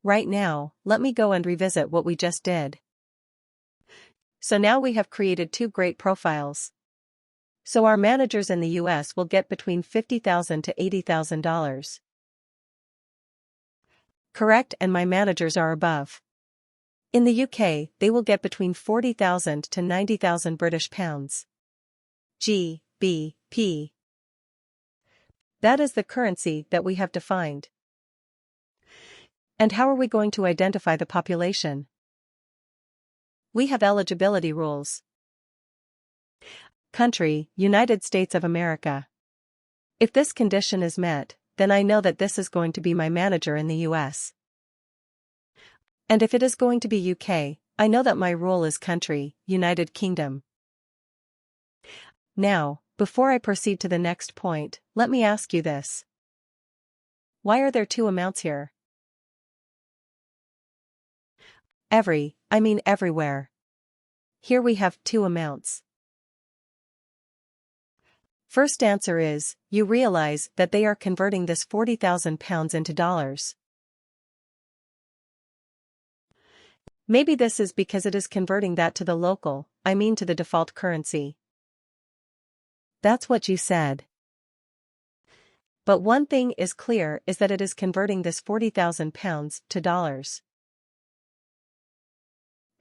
Right now, let me go and revisit what we just did. So now we have created two great profiles. So our managers in the US will get between $50,000 to $80,000. Correct, and my managers are above. In the UK, they will get between 40,000 to 90,000 British pounds. GBP. That is the currency that we have defined. And how are we going to identify the population? We have eligibility rules. Country, United States of America. If this condition is met, then I know that this is going to be my manager in the US. And if it is going to be UK, I know that my rule is country, United Kingdom. Now, before I proceed to the next point, let me ask you this. Why are there two amounts here? Everywhere. Here we have two amounts. First answer is, you realize that they are converting this £40,000 into dollars. Maybe this is because it is converting that to the local, to the default currency. That's what you said. But one thing is clear is that it is converting this £40,000 to dollars.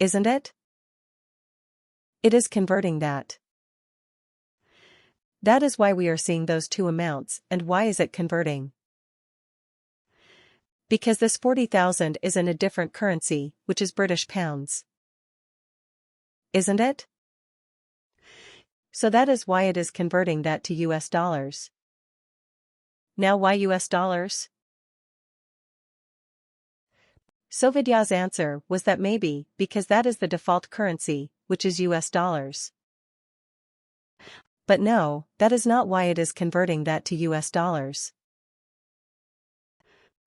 Isn't it? It is converting that. That is why we are seeing those two amounts, and why is it converting? Because this 40,000 is in a different currency, which is British pounds. Isn't it? So that is why it is converting that to US dollars. Now why US dollars? So Vidya's answer was that maybe, because that is the default currency, which is US dollars. But no, that is not why it is converting that to US dollars.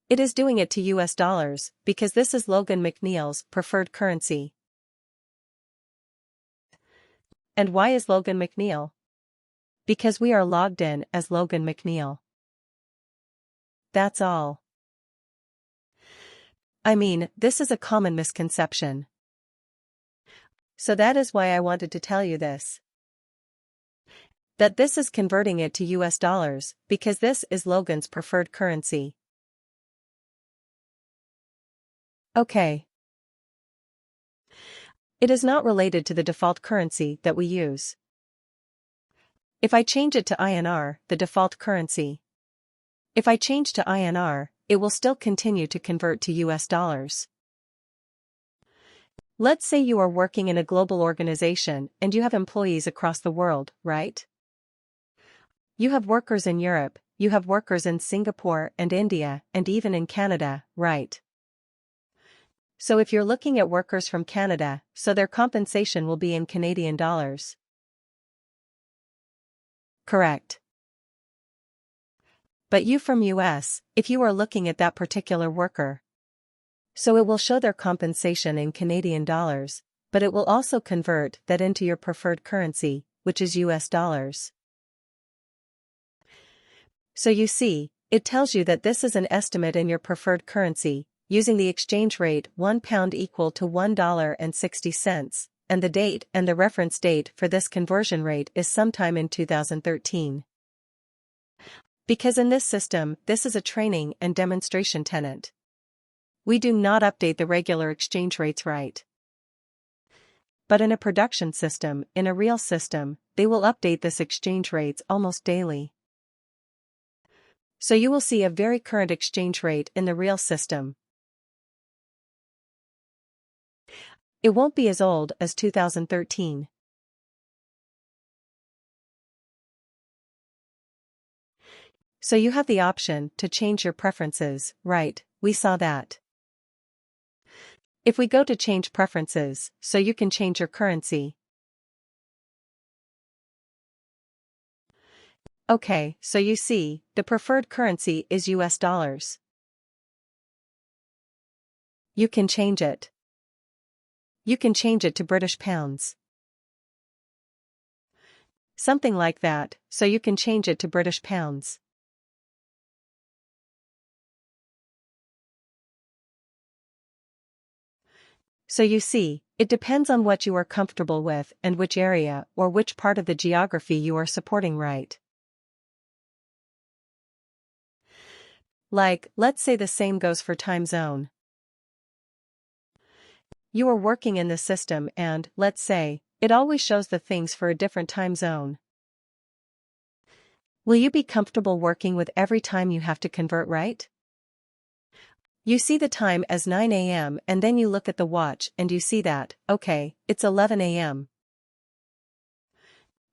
It is doing it to US dollars because this is Logan McNeil's preferred currency. And why is Logan McNeil? Because we are logged in as Logan McNeil. That's all. This is a common misconception. So that is why I wanted to tell you this. That this is converting it to US dollars because this is Logan's preferred currency. Okay. It is not related to the default currency that we use. If I change it to INR, the default currency. If I change to INR, it will still continue to convert to US dollars. Let's say you are working in a global organization and you have employees across the world, right? You have workers in Europe, you have workers in Singapore and India and even in Canada, right? So if you're looking at workers from Canada, so their compensation will be in Canadian dollars. Correct. But you from US, if you are looking at that particular worker. So it will show their compensation in Canadian dollars, but it will also convert that into your preferred currency, which is US dollars. So you see, it tells you that this is an estimate in your preferred currency, using the exchange rate £1 equal to $1.60, and the date and the reference date for this conversion rate is sometime in 2013. Because in this system, this is a training and demonstration tenant. We do not update the regular exchange rates, right? But in a production system, in a real system, they will update this exchange rates almost daily. So you will see a very current exchange rate in the real system. It won't be as old as 2013. So you have the option to change your preferences, right? We saw that. If we go to change preferences, so you can change your currency. Okay, so you see, the preferred currency is US dollars. You can change it. You can change it to British pounds. Something like that, so you can change it to British pounds. So you see, it depends on what you are comfortable with and which area or which part of the geography you are supporting, right? Like, let's say the same goes for time zone. You are working in the system and, let's say, it always shows the things for a different time zone. Will you be comfortable working with every time you have to convert, right? You see the time as 9 a.m. and then you look at the watch and you see that, okay, it's 11 a.m.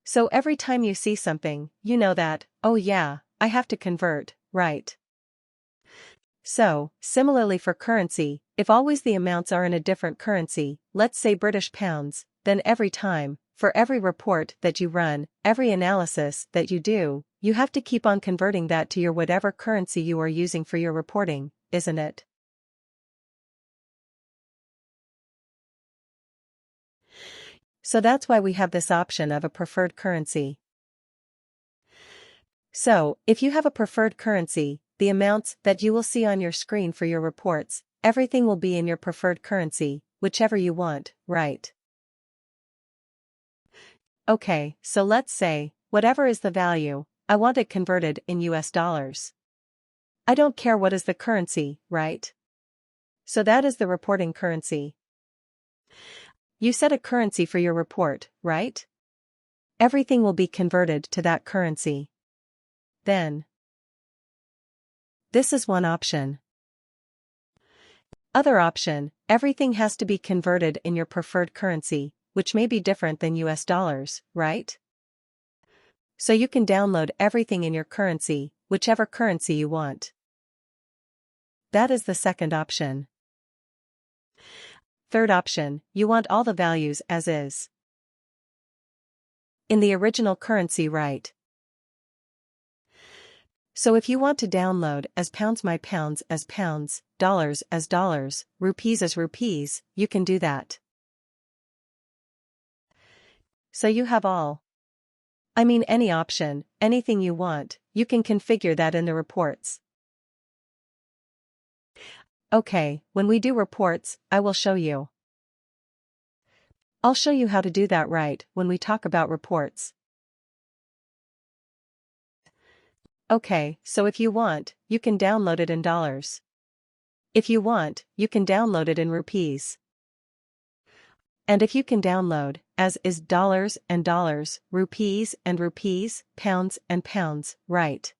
So every time you see something, you know that, oh yeah, I have to convert, right? So, similarly for currency, if always the amounts are in a different currency, let's say British pounds, then every time, for every report that you run, every analysis that you do, you have to keep on converting that to your whatever currency you are using for your reporting, isn't it? So that's why we have this option of a preferred currency. So, if you have a preferred currency, the amounts that you will see on your screen for your reports, everything will be in your preferred currency, whichever you want, right? Okay, so let's say, whatever is the value, I want it converted in US dollars. I don't care what is the currency, right? So that is the reporting currency. You set a currency for your report, right? Everything will be converted to that currency. Then, this is one option. Other option, everything has to be converted in your preferred currency, which may be different than US dollars, right? So you can download everything in your currency, whichever currency you want. That is the second option. Third option, you want all the values as is. In the original currency, right? So if you want to download as pounds my pounds as pounds, dollars as dollars, rupees as rupees, you can do that. So you have all. I mean any option, anything you want, you can configure that in the reports. Okay, when we do reports, I will show you. I'll show you how to do that right when we talk about reports. Okay, so if you want, you can download it in dollars. If you want, you can download it in rupees. And if you can download, as is dollars and dollars, rupees and rupees, pounds and pounds, right?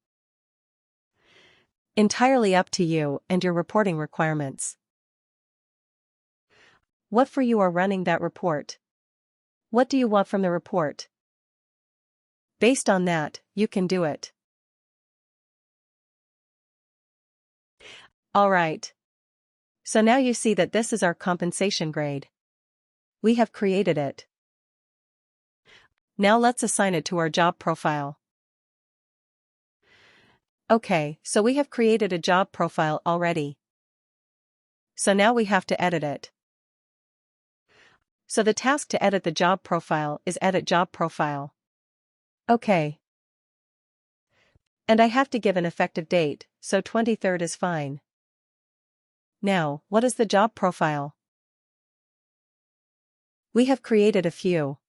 Entirely up to you and your reporting requirements. What for you are running that report? What do you want from the report? Based on that, you can do it. Alright. So now you see that this is our compensation grade. We have created it. Now let's assign it to our job profile. Okay, so we have created a job profile already. So now we have to edit it. So the task to edit the job profile is Edit Job Profile. Okay. And I have to give an effective date, so 23rd is fine. Now, what is the job profile? We have created a few.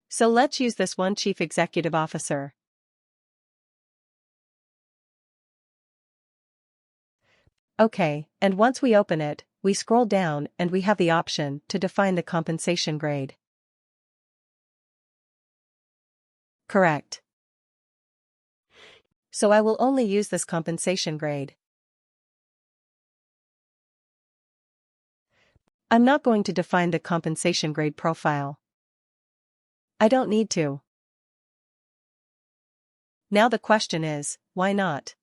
So let's use this one: Chief Executive Officer. Okay, and once we open it, we scroll down and we have the option to define the compensation grade. Correct. So I will only use this compensation grade. I'm not going to define the compensation grade profile. I don't need to. Now the question is, why not?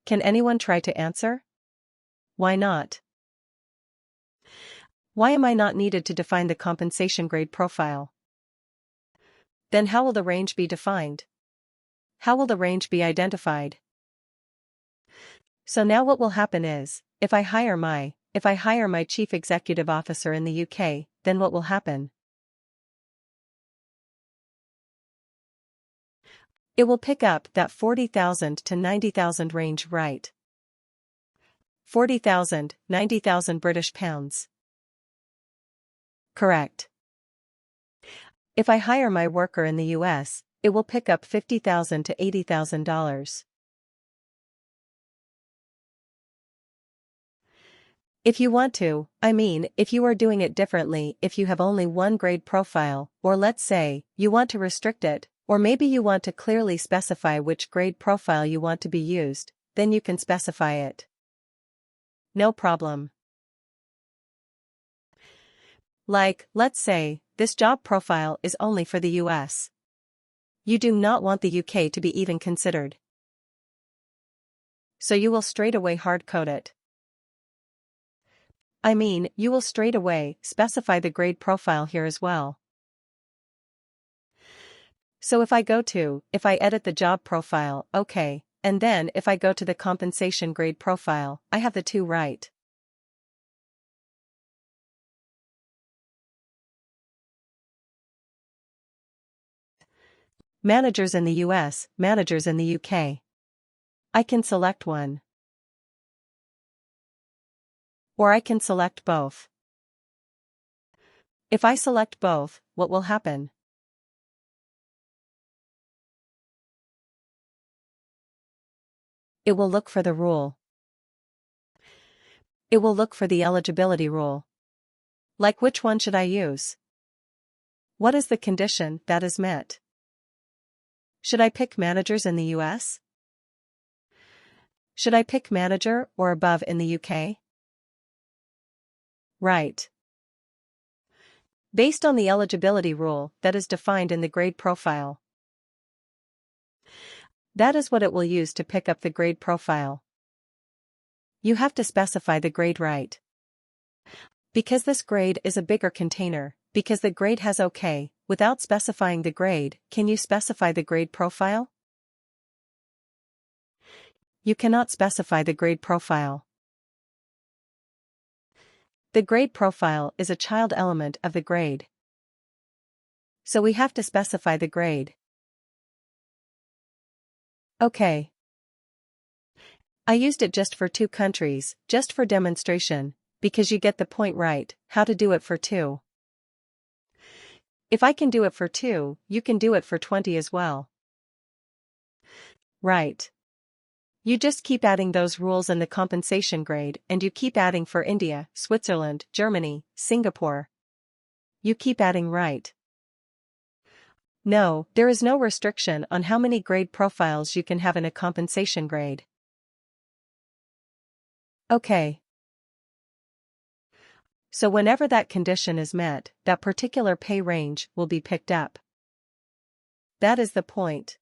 Can anyone try to answer? Why not? Why am I not needed to define the compensation grade profile? Then how will the range be defined? How will the range be identified? So now what will happen is, if I hire my Chief Executive Officer in the UK, then what will happen? It will pick up that 40,000 to 90,000 range, right? 40,000, 90,000 British pounds. Correct. If I hire my worker in the US, it will pick up $50,000 to $80,000. If you want to, if you are doing it differently, if you have only one grade profile, or let's say, you want to restrict it, or maybe you want to clearly specify which grade profile you want to be used, then you can specify it. No problem. Like, let's say, this job profile is only for the US. You do not want the UK to be even considered. So you will straight away hard-code it. You will straight away specify the grade profile here as well. So if I edit the job profile, okay, and then if I go to the compensation grade profile, I have the two right. Managers in the US, managers in the UK. I can select one. Or I can select both. If I select both, what will happen? It will look for the rule. It will look for the eligibility rule. Like, which one should I use? What is the condition that is met? Should I pick managers in the US? Should I pick manager or above in the UK? Right. Based on the eligibility rule that is defined in the grade profile. That is what it will use to pick up the grade profile. You have to specify the grade right. Because this grade is a bigger container, because the grade has OK, without specifying the grade, can you specify the grade profile? You cannot specify the grade profile. The grade profile is a child element of the grade. So we have to specify the grade. Okay. I used it just for 2 countries, just for demonstration, because you get the point right, how to do it for 2. If I can do it for 2, you can do it for 20 as well. Right. You just keep adding those rules in the compensation grade and you keep adding for India, Switzerland, Germany, Singapore. You keep adding, right? No, there is no restriction on how many grade profiles you can have in a compensation grade. Okay. So whenever that condition is met, that particular pay range will be picked up. That is the point.